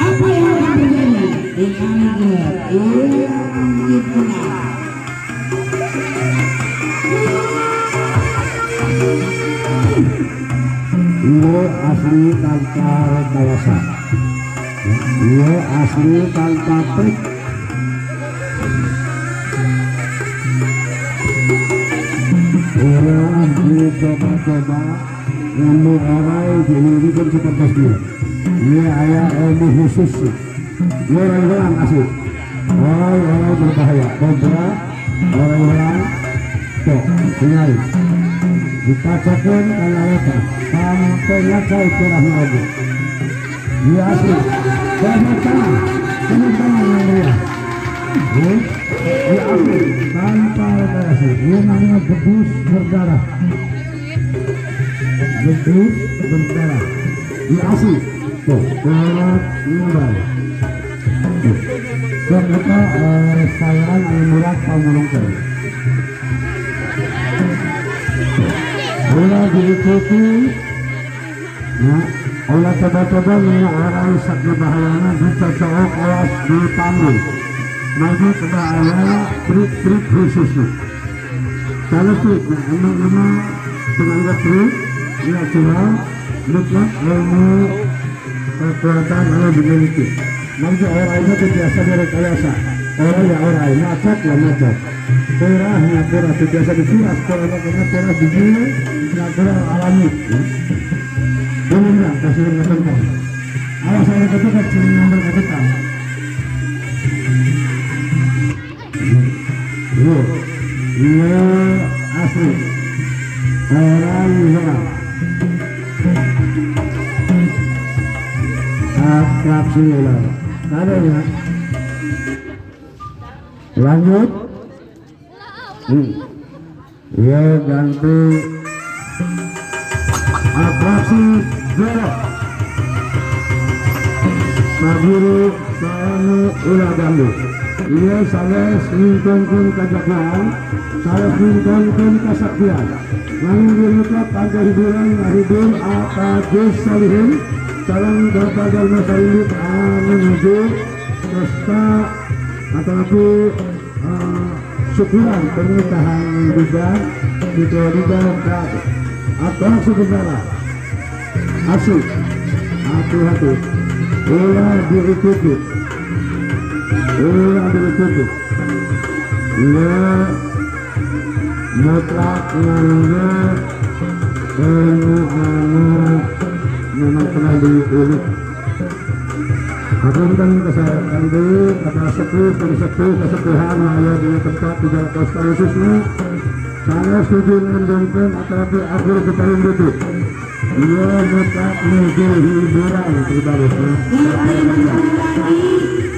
Apa yang akan terjadi? Ia asli tanpa rekayasa, ia asli tanpa trik. Orang dicoba-coba ilmu orang dihidupkan seperti dia. Ia ayah ilmu khusus. Ia orang-orang asli, orang-orang berbahaya, orang-orang tok, sungai. Dipacakan kalau apa sampai ngacau curah lagi. Dia asli banyak tangan yang dia. Dia asli tanpa rekayasa. Dia namanya gebus berdarah. Gebus berdarah. Dia asli. Tuh, berat murah. Ternyata sayaan murah pamulungkan. Olah diikuti, nah, olah coba-coba orang sakit bahayanya dicocok kelas di panggung. Nanti tidak ada trik-trik khususnya. Kalau trik, nah emang dengan trik, dia coba lihat ilmu kekuatan yang dimiliki. Nanti orang itu biasa direkayasa. Orang macet ya macet. Perahnya perah biasa disuras, perahnya perah digini, perah alami. Boleh kasih berkata. Awas saya ketika cuma yang berkata. Iya asli. Orang Islam. Akrab siulah. Ada ya. Lanjut. Ya ganti atraksi belok Saburu Sanu ulah gambu. Ia saya selingkongkan kajaklaan, saya selingkongkan kasaktian. Lalu dirutak pada hiburan hibur atajus salihin salam berbagai masyarakat menuju pesta atau syukuran pernikahan juga di Florida atau saudara asik hati-hati ulah diikuti le mutlak ngangge memang kena diulik aturkan kesehatan dulu kata sepuh kesepuhan ayah di tempat di jalan kota khususnya saya setuju dengan dongeng atau akhir kita itu dia mutlak menuju hiburan terbarunya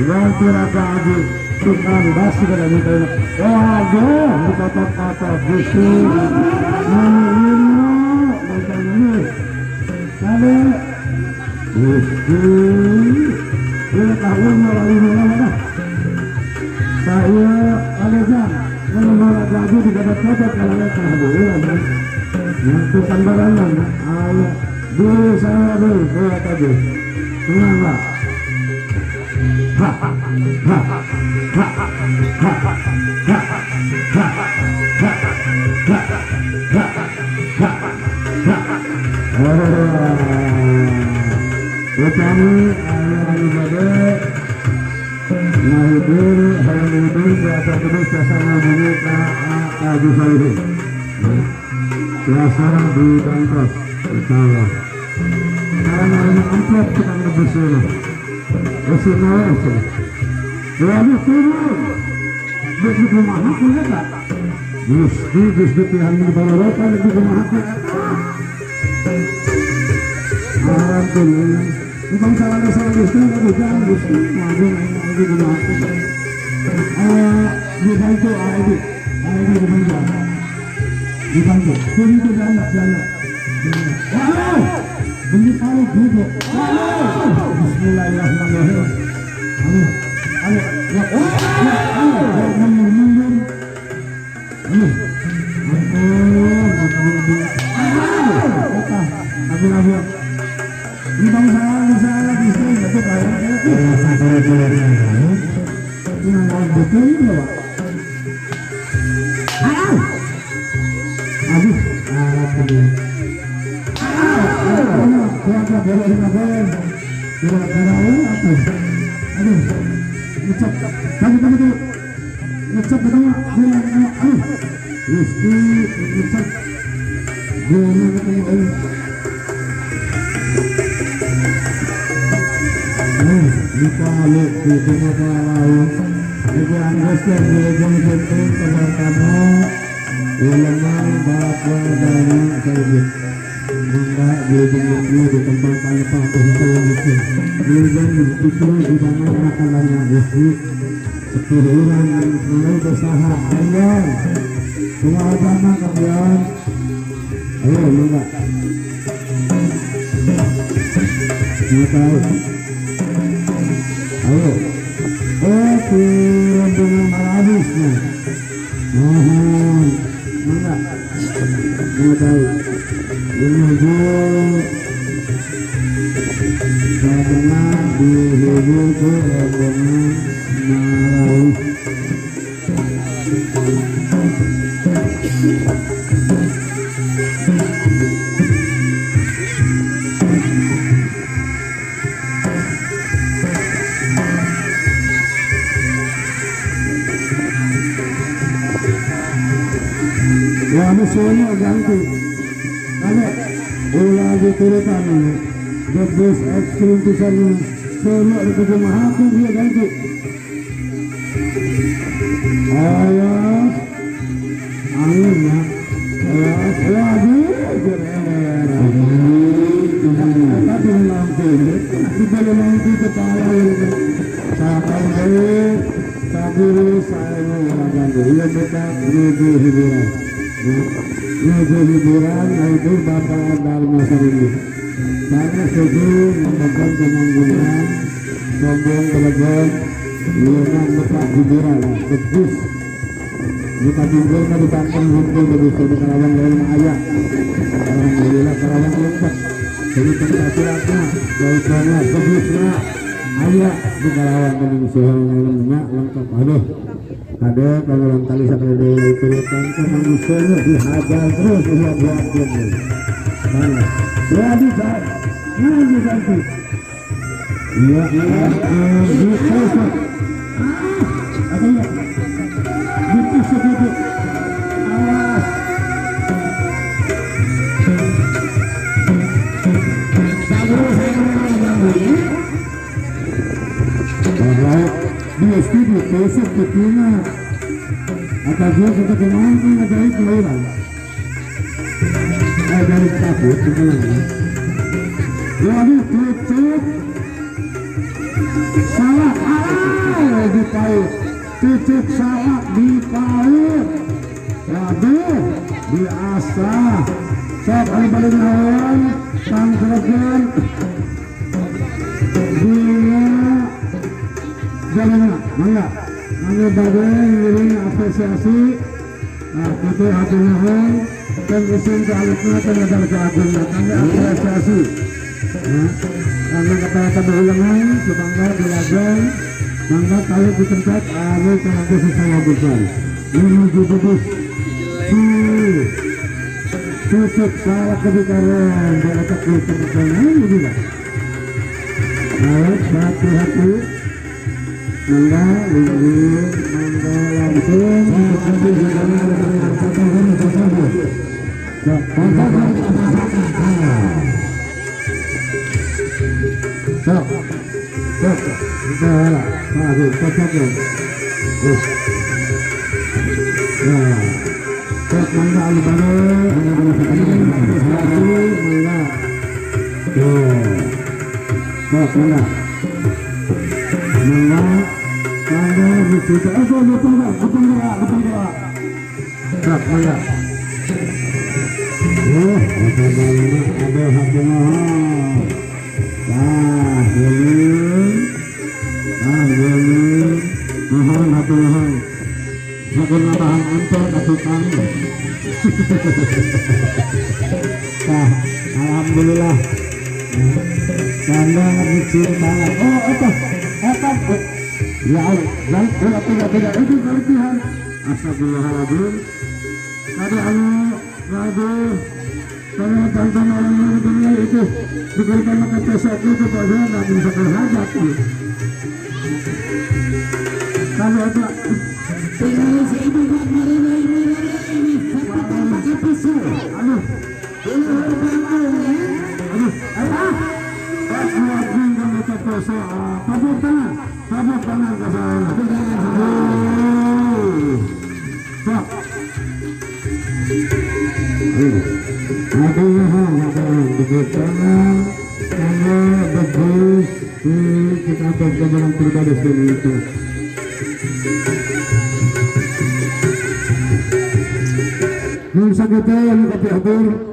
dan tiraga aja tukang basi kada minta waduh di kota-kota bisi ada dia tahun melalui saya alasan menolak gaji di kota-kota kalau kehaburan yang tukang barangan ayah dulu saya dulu saya tadi kenapa kami ayah ibadah ngahibur harimudin biasa terus biasanya dulu kaji saya biasa di Bangkok bersama karena ini amplop kita ngebusnya bersih nawar lalu turun di rumah aku ya kak Gusti Tuhan di bawah di rumah aku alhamdulillah bukan salah Gusti bukan Gusti maafin di rumah aku dibantu dibantu sini ke jalan walau ini taruh duduk bismillahirrahmanirrahim soalnya ganti ada ulah diturutan the best extreme pisan soalnya ada kemahakan dia ganti ayah angin ya ayah lagi tapi nanti kita nanti kepala sampai saburu saya ganti dia kita menuju hiburan menuju hiburan itu Bapak Dharma Saruni. Saya setuju membangun pemanggungan sombong belajar lihat tempat hiburan khusus kita tinggal di kampung hukum di Karawang lain ayah alhamdulillah Karawang lengkap jadi tempat siratnya baiknya khususnya ayah di Karawang dan Indonesia lengkap aduh Ada kalau kali sampai dari turunkan ke manusianya dihajar terus buat dia. Mana? Berani kan? Ini ganti. Iya, gitu. Ada ya? Gitu sedikit. Awas. Dia setuju besok ketina atau dia sudah kenal kan ada itu orang ada yang takut sebenarnya jadi tutup salah di paut tutup salah di paut waduh biasa sok balik lawan tangkregan dia jangan mangga bagai ini apresiasi itu hati nuhun dan isin ke alutnya dan ada keagung datangnya apresiasi karena kata-kata berulangan sebangga dilagang bangga kali di tempat ini kenapa saya bukan ini judus tutup salah kebikaran dan otak kebenaran ini juga hati-hati mangga langsung alhamdulillah karena dicir banget apa ya Allah tidak itu kelebihan astagfirullahaladzim ada karena tantan orang dunia itu diberikan makan pesek itu pada nggak bisa terhadap kalau ada tinggal seibu buat marina ini pakai pisau aduh tabur tangan ke sana bagus kita dalam pribadi sendiri itu bisa kita yang tapi atur